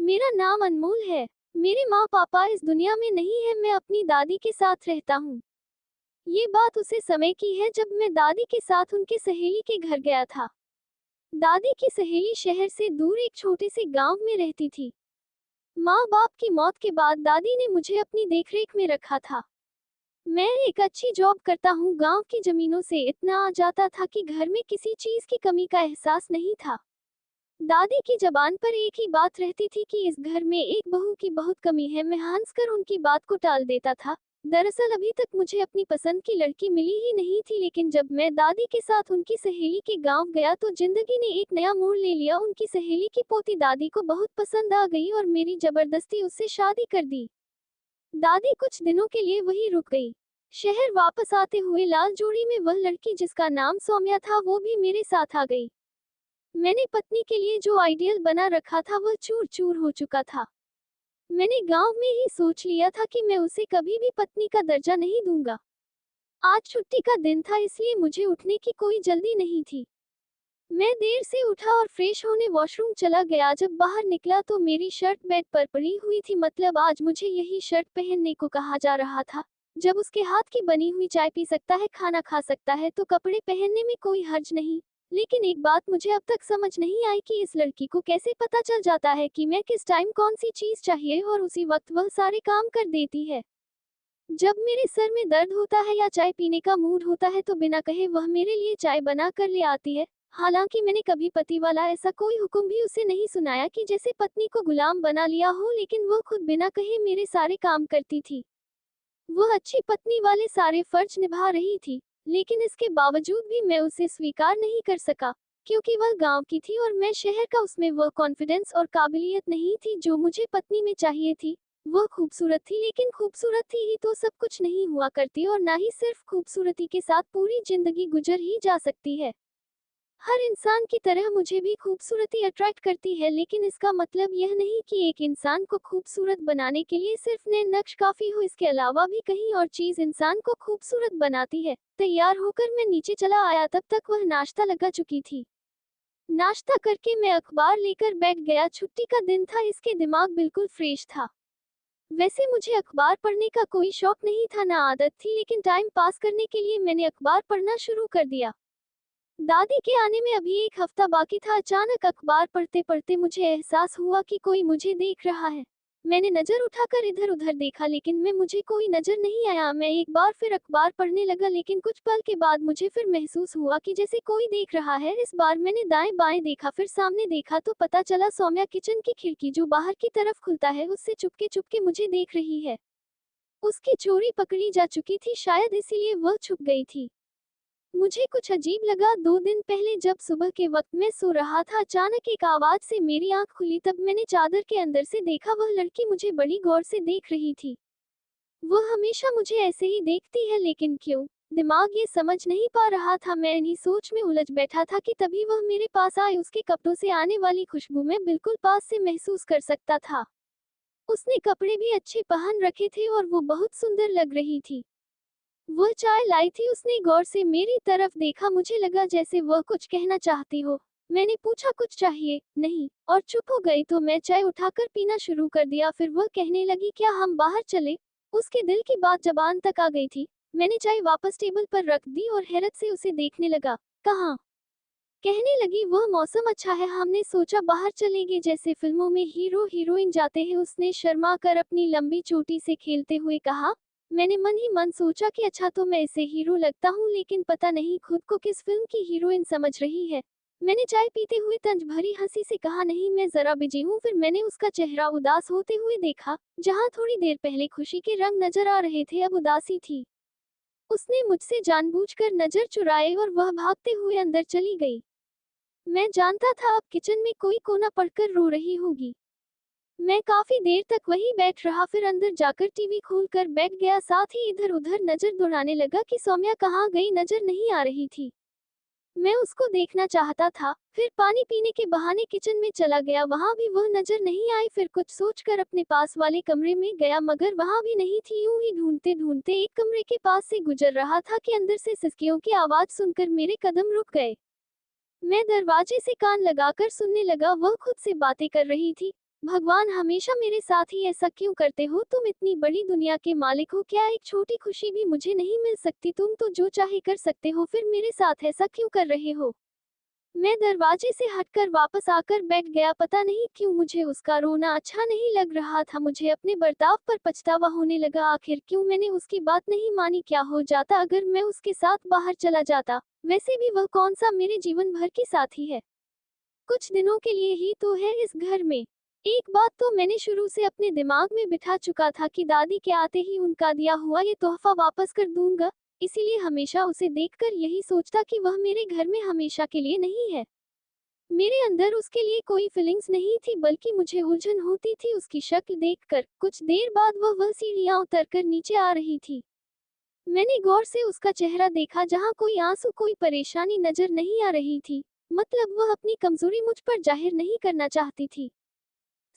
मेरा नाम अनमोल है। मेरे माँ पापा इस दुनिया में नहीं है, मैं अपनी दादी के साथ रहता हूँ। ये बात उसे समय की है जब मैं दादी के साथ उनके सहेली के घर गया था। दादी की सहेली शहर से दूर एक छोटे से गांव में रहती थी। माँ बाप की मौत के बाद दादी ने मुझे अपनी देखरेख में रखा था। मैं एक अच्छी जॉब करता हूँ, गांव की जमीनों से इतना आ जाता था कि घर में किसी चीज की कमी का एहसास नहीं था। दादी की जबान पर एक ही बात रहती थी कि इस घर में एक बहू की बहुत कमी है। मैं हंसकर उनकी बात को टाल देता था। दरअसल अभी तक मुझे अपनी पसंद की लड़की मिली ही नहीं थी, लेकिन जब मैं दादी के साथ उनकी सहेली के गांव गया तो जिंदगी ने एक नया मोड़ ले लिया। उनकी सहेली की पोती दादी को बहुत पसंद आ गई और मेरी जबरदस्ती उससे शादी कर दी। दादी कुछ दिनों के लिए वहीं रुक गई। शहर वापस आते हुए लाल जोड़ी में वह लड़की जिसका नाम सौम्या था वो भी मेरे साथ आ गई। मैंने पत्नी के लिए जो आइडियल बना रखा था वह चूर चूर हो चुका था। मैंने गांव में ही सोच लिया था कि मैं उसे कभी भी पत्नी का दर्जा नहीं दूंगा। आज छुट्टी का दिन था, इसलिए मुझे उठने की कोई जल्दी नहीं थी। मैं देर से उठा और फ्रेश होने वॉशरूम चला गया। जब बाहर निकला तो मेरी शर्ट बेड पर पड़ी हुई थी, मतलब आज मुझे यही शर्ट पहनने को कहा जा रहा था। जब उसके हाथ की बनी हुई चाय पी सकता है, खाना खा सकता है, तो कपड़े पहनने में कोई हर्ज नहीं। लेकिन एक बात मुझे अब तक समझ नहीं आई कि इस लड़की को कैसे पता चल जाता है कि मैं किस टाइम कौन सी चीज चाहिए और उसी वक्त वह सारे काम कर देती है। जब मेरे सर में दर्द होता है या चाय पीने का मूड होता है तो बिना कहे वह मेरे लिए चाय बना कर ले आती है। हालांकि मैंने कभी पति वाला ऐसा कोई हुक्म भी उसे नहीं सुनाया कि जैसे पत्नी को गुलाम बना लिया हो, लेकिन वह खुद बिना कहे मेरे सारे काम करती थी। वह अच्छी पत्नी वाले सारे फर्ज निभा रही थी, लेकिन इसके बावजूद भी मैं उसे स्वीकार नहीं कर सका, क्योंकि वह गांव की थी और मैं शहर का। उसमें वह कॉन्फिडेंस और काबिलियत नहीं थी जो मुझे पत्नी में चाहिए थी। वह खूबसूरत थी, लेकिन खूबसूरत थी ही तो सब कुछ नहीं हुआ करती, और ना ही सिर्फ खूबसूरती के साथ पूरी जिंदगी गुजर ही जा सकती है। हर इंसान की तरह मुझे भी खूबसूरती अट्रैक्ट करती है, लेकिन इसका मतलब यह नहीं कि एक इंसान को खूबसूरत बनाने के लिए सिर्फ नए नक्श काफी हो। इसके अलावा भी कहीं और चीज इंसान को खूबसूरत बनाती है। तैयार होकर मैं नीचे चला आया, तब तक वह नाश्ता लगा चुकी थी। नाश्ता करके मैं अखबार लेकर बैठ गया। छुट्टी का दिन था, इसके दिमाग बिल्कुल फ्रेश था। वैसे मुझे अखबार पढ़ने का कोई शौक नहीं था, ना आदत थी, लेकिन टाइम पास करने के लिए मैंने अखबार पढ़ना शुरू कर दिया। दादी के आने में अभी एक हफ्ता बाकी था। अचानक अखबार पढ़ते पढ़ते मुझे एहसास हुआ कि कोई मुझे देख रहा है। मैंने नजर उठाकर इधर उधर देखा, लेकिन मुझे कोई नजर नहीं आया। मैं एक बार फिर अखबार पढ़ने लगा, लेकिन कुछ पल के बाद मुझे फिर महसूस हुआ कि जैसे कोई देख रहा है। इस बार मैंने दाएं बाएं देखा, फिर सामने देखा तो पता चला सौम्या किचन की खिड़की जो बाहर की तरफ खुलता है उससे चुपके चुपके मुझे देख रही है। उसकी चोरी पकड़ी जा चुकी थी, शायद इसीलिए वह छुप गई थी। मुझे कुछ अजीब लगा। 2 दिन पहले जब सुबह के वक्त मैं सो रहा था, अचानक एक आवाज से मेरी आंख खुली। तब मैंने चादर के अंदर से देखा, वह लड़की मुझे बड़ी गौर से देख रही थी। वह हमेशा मुझे ऐसे ही देखती है, लेकिन क्यों? दिमाग ये समझ नहीं पा रहा था। मैं इन्हीं सोच में उलझ बैठा था कि तभी वह मेरे पास आई। उसके कपड़ों से आने वाली खुशबू मैं बिल्कुल पास से महसूस कर सकता था। उसने कपड़े भी अच्छे पहन रखे थे और वो बहुत सुंदर लग रही थी। वह चाय लाई थी। उसने गौर से मेरी तरफ देखा, मुझे लगा जैसे वह कुछ कहना चाहती हो। मैंने पूछा, कुछ चाहिए? नहीं, और चुप हो गई। तो मैं चाय उठाकर पीना शुरू कर दिया। फिर वह कहने लगी, क्या हम बाहर चले? उसके दिल की बात जबान तक आ गई थी। मैंने चाय वापस टेबल पर रख दी और हैरत से उसे देखने लगा। कहाँ? कहने लगी, वह मौसम अच्छा है, हमने सोचा बाहर चलेंगे, जैसे फिल्मों में हीरो हीरोइन जाते हैं। उसने शर्मा कर अपनी लंबी चोटी से खेलते हुए कहा। मैंने मन ही मन सोचा कि अच्छा, तो मैं इसे हीरो लगता हूँ, लेकिन पता नहीं खुद को किस फिल्म की हीरोइन समझ रही है। मैंने चाय पीते हुए तंज भरी हंसी से कहा, नहीं, मैं जरा बिजी हूँ। फिर मैंने उसका चेहरा उदास होते हुए देखा। जहाँ थोड़ी देर पहले खुशी के रंग नजर आ रहे थे, अब उदासी थी। उसने मुझसे जानबूझकर नजर चुराए और वह भागते हुए अंदर चली गई। मैं जानता था अब किचन में कोई कोना पड़कर रो रही होगी। मैं काफी देर तक वहीं बैठ रहा, फिर अंदर जाकर टीवी खोलकर बैठ गया। साथ ही इधर उधर नजर दौड़ाने लगा कि सौम्या कहाँ गई, नजर नहीं आ रही थी। मैं उसको देखना चाहता था। फिर पानी पीने के बहाने किचन में चला गया, वहां भी वह नजर नहीं आई। फिर कुछ सोचकर अपने पास वाले कमरे में गया, मगर वहां भी नहीं थी। यूं ही ढूंढते ढूंढते एक कमरे के पास से गुजर रहा था कि अंदर से सिसकियों की आवाज सुनकर मेरे कदम रुक गए। मैं दरवाजे से कान लगाकर सुनने लगा। वह खुद से बातें कर रही थी। भगवान हमेशा मेरे साथ ही ऐसा क्यों करते हो? तुम इतनी बड़ी दुनिया के मालिक हो, क्या एक छोटी खुशी भी मुझे नहीं मिल सकती? तुम तो जो चाहे कर सकते हो, फिर मेरे साथ ऐसा क्यों कर रहे हो? मैं दरवाजे से हटकर वापस आकर बैठ गया। पता नहीं क्यों मुझे उसका रोना अच्छा नहीं लग रहा था। मुझे अपने बर्ताव पर पछतावा होने लगा। आखिर क्यों मैंने उसकी बात नहीं मानी? क्या हो जाता अगर मैं उसके साथ बाहर चला जाता? वैसे भी वह कौन सा मेरे जीवन भर की साथी है, कुछ दिनों के लिए ही तो है इस घर में। एक बात तो मैंने शुरू से अपने दिमाग में बिठा चुका था कि दादी के आते ही उनका दिया हुआ ये तोहफा वापस कर दूंगा। इसीलिए हमेशा उसे देखकर यही सोचता कि वह मेरे घर में हमेशा के लिए नहीं है। मेरे अंदर उसके लिए कोई फीलिंग्स नहीं थी, बल्कि मुझे उलझन होती थी उसकी शक्ल देखकर। कुछ देर बाद वह सीढ़ियां उतरकर नीचे आ रही थी। मैंने गौर से उसका चेहरा देखा, जहां कोई आंसू, कोई परेशानी नजर नहीं आ रही थी। मतलब वह अपनी कमजोरी मुझ पर जाहिर नहीं करना चाहती थी।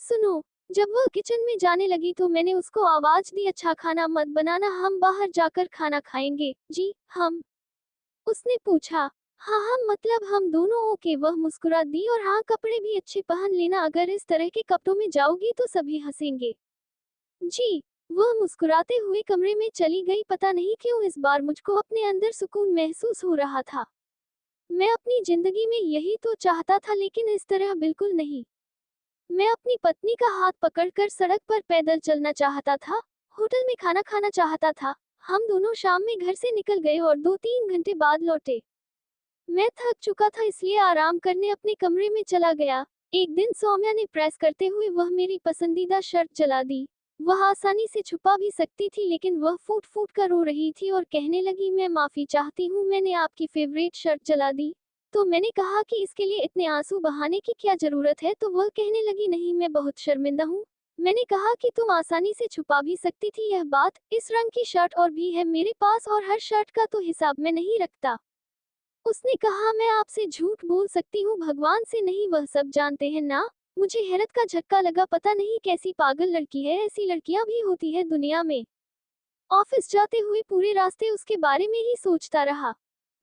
सुनो, जब वह किचन में जाने लगी तो मैंने उसको आवाज दी, अच्छा खाना मत बनाना, हम बाहर जाकर खाना खाएंगे। जी हम, उसने पूछा। हाँ हाँ, मतलब हम दोनों? ओके, वह मुस्कुरा दी। और हाँ, कपड़े भी अच्छे पहन लेना, अगर इस तरह के कपड़ों में जाओगी तो सभी हंसेंगे। जी। वह मुस्कुराते हुए कमरे में चली गई। पता नहीं क्यों इस बार मुझको अपने अंदर सुकून महसूस हो रहा था। मैं अपनी जिंदगी में यही तो चाहता था, लेकिन इस तरह बिल्कुल नहीं। मैं अपनी पत्नी का हाथ पकड़कर सड़क पर पैदल चलना चाहता था, होटल में खाना खाना चाहता था। हम दोनों शाम में घर से निकल गए और 2-3 घंटे बाद लौटे। मैं थक चुका था, इसलिए आराम करने अपने कमरे में चला गया। एक दिन सौम्या ने प्रेस करते हुए वह मेरी पसंदीदा शर्ट जला दी। वह आसानी से छुपा भी सकती थी, लेकिन वह फूट फूट कर रो रही थी और कहने लगी, मैं माफी चाहती हूँ, मैंने आपकी फेवरेट शर्ट जला दी। तो मैंने कहा कि इसके लिए इतने आंसू बहाने की क्या जरूरत है? तो वह कहने लगी, नहीं, मैं बहुत शर्मिंदा हूँ। मैंने कहा कि तुम आसानी से छुपा भी सकती थी यह बात। इस रंग की शर्ट और भी है मेरे पास, और हर शर्ट का तो हिसाब मैं नहीं रखता। उसने कहा, मैं आपसे झूठ बोल सकती हूँ, भगवान से नहीं, वह सब जानते हैं ना। मुझे हैरत का झटका लगा, पता नहीं कैसी पागल लड़की है, ऐसी लड़कियां भी होती है दुनिया में। ऑफिस जाते हुए पूरे रास्ते उसके बारे में ही सोचता रहा।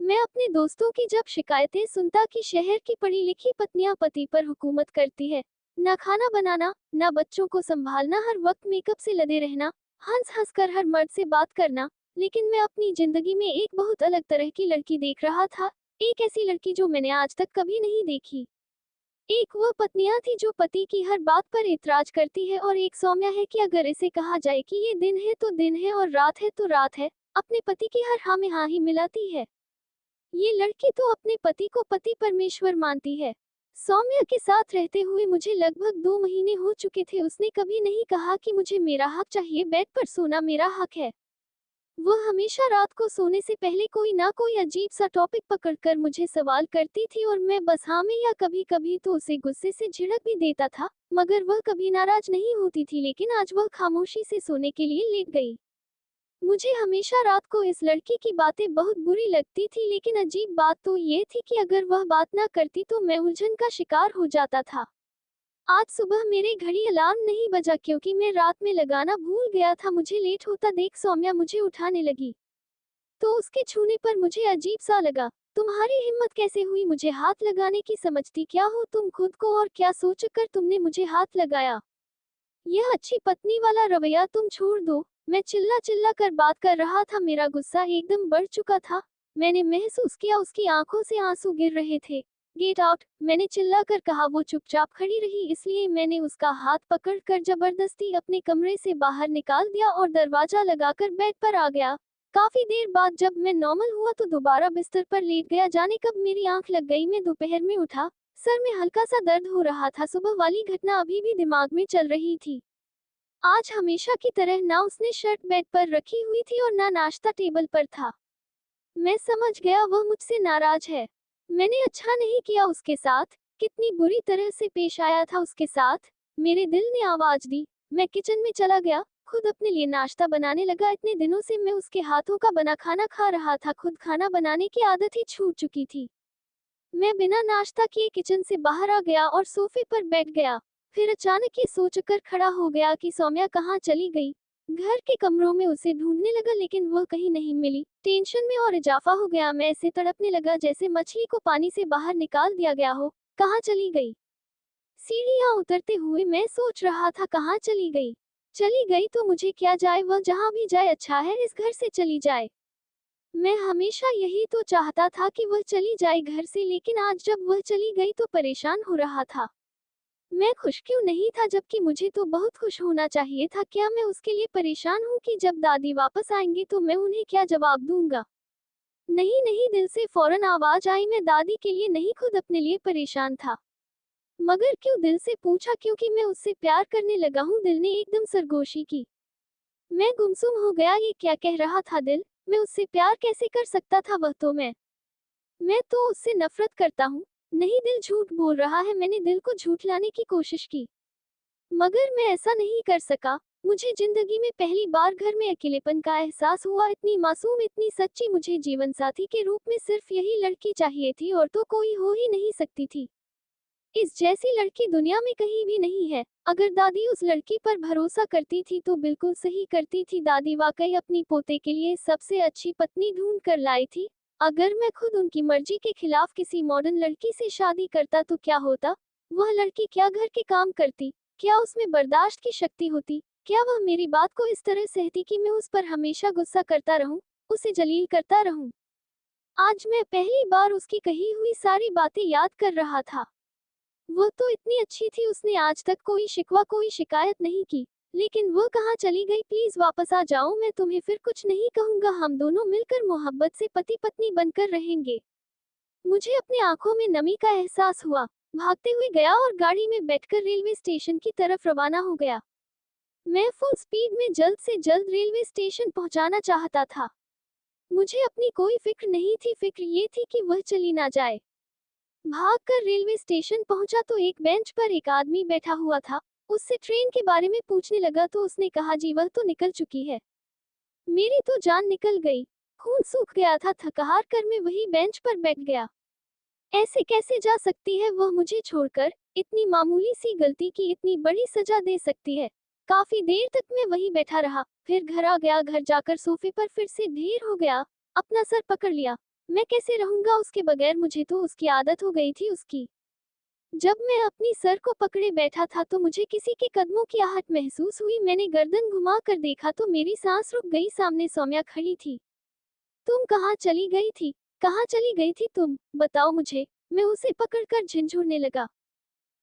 मैं अपने दोस्तों की जब शिकायतें सुनता कि शहर की पढ़ी लिखी पत्नियां पति पर हुकूमत करती है, ना खाना बनाना, ना बच्चों को संभालना, हर वक्त मेकअप से लदे रहना, हंस हंस कर हर मर्द से बात करना, लेकिन मैं अपनी जिंदगी में एक बहुत अलग तरह की लड़की देख रहा था। एक ऐसी लड़की जो मैंने आज तक कभी नहीं देखी। एक वह पत्नियां थी जो पति की हर बात पर इतराज करती है, और एक सौम्या है कि अगर इसे कहा जाए कि ये दिन है तो दिन है और रात है तो रात है, अपने पति की हर हाँ में हाँ ही मिलाती है। ये लड़की तो अपने पति को पति परमेश्वर मानती है। सौम्या के साथ रहते हुए मुझे लगभग 2 महीने हो चुके थे। उसने कभी नहीं कहा कि मुझे मेरा हक चाहिए, बेड पर सोना मेरा हक है। वह हमेशा रात को सोने से पहले कोई ना कोई अजीब सा टॉपिक पकड़कर मुझे सवाल करती थी, और मैं बस हाँ में या कभी कभी तो उसे गुस्से से झिड़क भी देता था, मगर वह कभी नाराज नहीं होती थी। लेकिन आज वह खामोशी से सोने के लिए लेट गई। मुझे हमेशा रात को इस लड़की की बातें बहुत बुरी लगती थी, लेकिन अजीब बात तो ये थी कि अगर वह बात ना करती तो मैं उलझन का शिकार हो जाता था। आज सुबह मेरे घड़ी अलार्म नहीं बजा, क्योंकि मैं रात में लगाना भूल गया था। मुझे लेट होता देख सौम्या मुझे उठाने लगी, तो उसके छूने पर मुझे अजीब सा लगा। तुम्हारी हिम्मत कैसे हुई मुझे हाथ लगाने की? समझती क्या हो तुम खुद को, और क्या सोचकर तुमने मुझे हाथ लगाया? यह अच्छी पत्नी वाला रवैया तुम छोड़ दो। मैं चिल्ला चिल्ला कर बात कर रहा था, मेरा गुस्सा एकदम बढ़ चुका था। मैंने महसूस किया उसकी आंखों से आंसू गिर रहे थे। गेट आउट, मैंने चिल्ला कर कहा। वो चुपचाप खड़ी रही, इसलिए मैंने उसका हाथ पकड़कर जबरदस्ती अपने कमरे से बाहर निकाल दिया और दरवाजा लगाकर बेड पर आ गया। काफी देर बाद जब मैं नॉर्मल हुआ तो दोबारा बिस्तर पर लेट गया। जाने कब मेरी आंख लग गई। मैं दोपहर में उठा, सर में हल्का सा दर्द हो रहा था। सुबह वाली घटना अभी भी दिमाग में चल रही थी। आज हमेशा की तरह ना उसने शर्ट बेड पर रखी हुई थी और ना नाश्ता टेबल पर था। मैं समझ गया वह मुझसे नाराज है। मैंने अच्छा नहीं किया उसके साथ, कितनी बुरी तरह से पेश आया था उसके साथ। मेरे दिल ने आवाज दी। मैं किचन में चला गया, खुद अपने लिए नाश्ता बनाने लगा। इतने दिनों से मैं उसके हाथों का बना खाना खा रहा था, खुद खाना बनाने की आदत ही छूट चुकी थी। मैं बिना नाश्ता किए किचन से बाहर आ गया और सोफे पर बैठ गया। फिर अचानक ये सोचकर खड़ा हो गया कि सौम्या कहाँ चली गई। घर के कमरों में उसे ढूंढने लगा, लेकिन वह कहीं नहीं मिली। टेंशन में और इजाफा हो गया। मैं ऐसे तड़पने लगा जैसे मछली को पानी से बाहर निकाल दिया गया हो। कहाँ चली गई? सीढ़ियां उतरते हुए मैं सोच रहा था कहाँ चली गई। चली गई तो मुझे क्या जाए, वह जहाँ भी जाए अच्छा है, इस घर से चली जाए। मैं हमेशा यही तो चाहता था कि वह चली जाए घर से, लेकिन आज जब वह चली गई तो परेशान हो रहा था। मैं खुश क्यों नहीं था, जबकि मुझे तो बहुत खुश होना चाहिए था। क्या मैं उसके लिए परेशान हूँ कि जब दादी वापस आएंगी तो मैं उन्हें क्या जवाब दूंगा? नहीं नहीं, दिल से फौरन आवाज आई। मैं दादी के लिए नहीं, खुद अपने लिए परेशान था। मगर क्यों? दिल से पूछा। क्योंकि मैं उससे प्यार करने लगा हूँ। दिल ने एकदम सरगोशी की। मैं गुमसुम हो गया। ये क्या कह रहा था दिल? मैं उससे प्यार कैसे कर सकता था? वह तो मैं तो उससे नफरत करता हूँ। नहीं, दिल झूठ बोल रहा है। मैंने दिल को झूठलाने की कोशिश की, मगर मैं ऐसा नहीं कर सका। मुझे जिंदगी में पहली बार घर में अकेलेपन का एहसास हुआ। इतनी मासूम, इतनी सच्ची। मुझे जीवन साथी के रूप में सिर्फ यही लड़की चाहिए थी, और तो कोई हो ही नहीं सकती थी। इस जैसी लड़की दुनिया में कहीं भी नहीं है। अगर दादी उस लड़की पर भरोसा करती थी तो बिल्कुल सही करती थी। दादी वाकई अपनी पोते के लिए सबसे अच्छी पत्नी ढूंढ कर लाई थी। अगर मैं खुद उनकी मर्जी के खिलाफ किसी मॉडर्न लड़की से शादी करता तो क्या होता? वह लड़की क्या घर के काम करती? क्या उसमें बर्दाश्त की शक्ति होती? क्या वह मेरी बात को इस तरह सहती कि मैं उस पर हमेशा गुस्सा करता रहूं, उसे जलील करता रहूं? आज मैं पहली बार उसकी कही हुई सारी बातें याद कर रहा था। वो तो इतनी अच्छी थी, उसने आज तक कोई शिकवा, कोई शिकायत नहीं की। लेकिन वो कहाँ चली गई? प्लीज वापस आ जाओ। मैं तुम्हें फिर कुछ नहीं कहूंगा। हम दोनों मिलकर मोहब्बत से पति पत्नी बनकर रहेंगे। मुझे अपनी आंखों में नमी का एहसास हुआ। भागते हुए गया और गाड़ी में बैठकर रेलवे स्टेशन की तरफ रवाना हो गया। मैं फुल स्पीड में जल्द से जल्द रेलवे स्टेशन पहुंचाना चाहता था। मुझे अपनी कोई फिक्र नहीं थी। फिक्र ये थी कि वह चली ना जाए। भागकर रेलवे स्टेशन पहुंचा तो एक बेंच पर एक आदमी बैठा हुआ था। उससे ट्रेन के बारे में पूछने लगा तो उसने कहा, जी वह तो निकल चुकी है। मेरी तो जान निकल गई। खून सूख गया था। थक हार कर मैं वही बेंच पर बैठ गया। ऐसे कैसे जा सकती है वह मुझे छोड़कर? इतनी मामूली सी गलती की इतनी बड़ी सजा दे सकती है? काफी देर तक मैं वहीं बैठा रहा। फिर घर आ गया। घर जाकर सोफे पर फिर से ढेर हो गया। अपना सर पकड़ लिया। मैं कैसे रहूंगा उसके बगैर? मुझे तो उसकी आदत हो गई थी, उसकी। जब मैं अपनी सर को पकड़े बैठा था तो मुझे किसी के कदमों की आहट महसूस हुई। मैंने गर्दन घुमा कर देखा तो मेरी सांस रुक गई। सामने सौम्या खड़ी थी। तुम कहाँ चली गई थी? कहाँ चली गई थी तुम? बताओ मुझे। मैं उसे पकड़कर झिंझोड़ने लगा।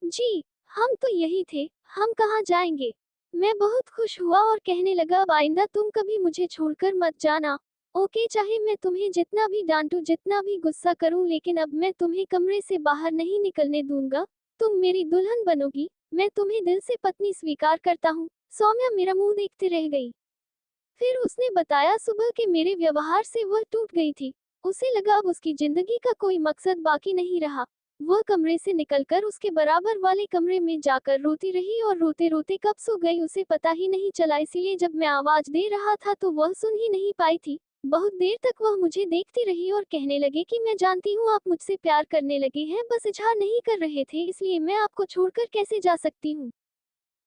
जी, हम तो यही थे। हम कहाँ जाएंगे? मैं बहुत खुश हुआ और कहने लगा, अब आइंदा तुम कभी मुझे छोड़कर मत जाना। ओके, चाहे मैं तुम्हें जितना भी डांटूं, जितना भी गुस्सा करूं, लेकिन अब मैं तुम्हें कमरे से बाहर नहीं निकलने दूंगा। तुम मेरी दुल्हन बनोगी। मैं तुम्हें दिल से पत्नी स्वीकार करता हूँ। सौम्या मेरा मुंह देखते रह गई। फिर उसने बताया, सुबह के मेरे व्यवहार से वह टूट गई थी। उसे लगा अब उसकी जिंदगी का कोई मकसद बाकी नहीं रहा। वह कमरे से निकलकर उसके बराबर वाले कमरे में जाकर रोती रही और रोते रोते कब सो गई उसे पता ही नहीं चला। इसीलिए जब मैं आवाज दे रहा था तो वह सुन ही नहीं पाई थी। बहुत देर तक वह मुझे देखती रही और कहने लगे कि मैं जानती हूँ आप मुझसे प्यार करने लगे हैं, बस इजहार नहीं कर रहे थे, इसलिए मैं आपको छोड़कर कैसे जा सकती हूँ।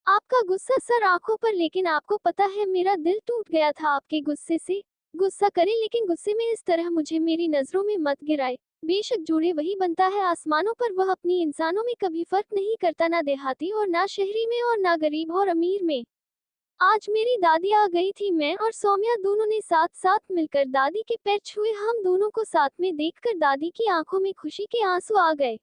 आपका गुस्सा सर आंखों पर, लेकिन आपको पता है मेरा दिल टूट गया था आपके गुस्से से। गुस्सा करें, लेकिन गुस्से में इस तरह मुझे मेरी नजरों में मत गिराए। बेशक जोड़े वही बनता है आसमानों पर। वह अपनी इंसानों में कभी फर्क नहीं करता, ना देहाती और ना शहरी में, और ना गरीब और अमीर में। आज मेरी दादी आ गई थी। मैं और सौम्या दोनों ने साथ साथ मिलकर दादी के पैर छुए। हम दोनों को साथ में देखकर दादी की आंखों में खुशी के आंसू आ गए।